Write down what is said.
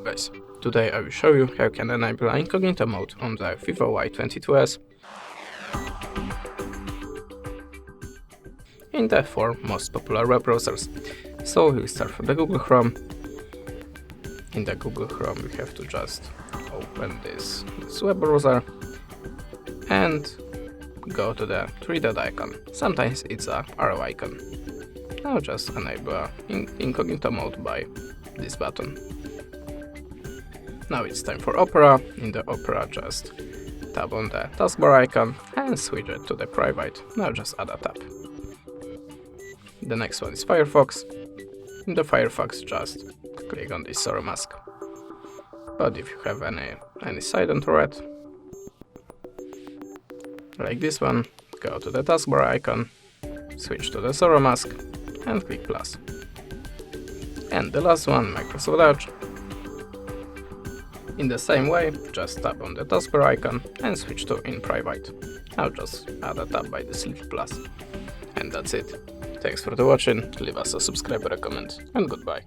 guys, today I will show you how you can enable Incognito Mode on the VIVO Y22s in the 4 most popular web browsers. So we'll start from the Google Chrome. In the Google Chrome we have to just open this web browser and go to the 3-dot icon. Sometimes it's a arrow icon. Now just enable Incognito Mode by this button. Now it's time for Opera. In the Opera just tap on the taskbar icon and switch it to the private. Now just add a tab. The next one is Firefox. In the Firefox just click on this sorrow mask. But if you have any site on thread, like this one, go to the taskbar icon, switch to the sorrow mask and click plus. And the last one, Microsoft Edge. In the same way, just tap on the taskbar icon and switch to in private. Now just add a tab by this little plus. And that's it. Thanks for watching, leave us a subscribe or a comment, and goodbye.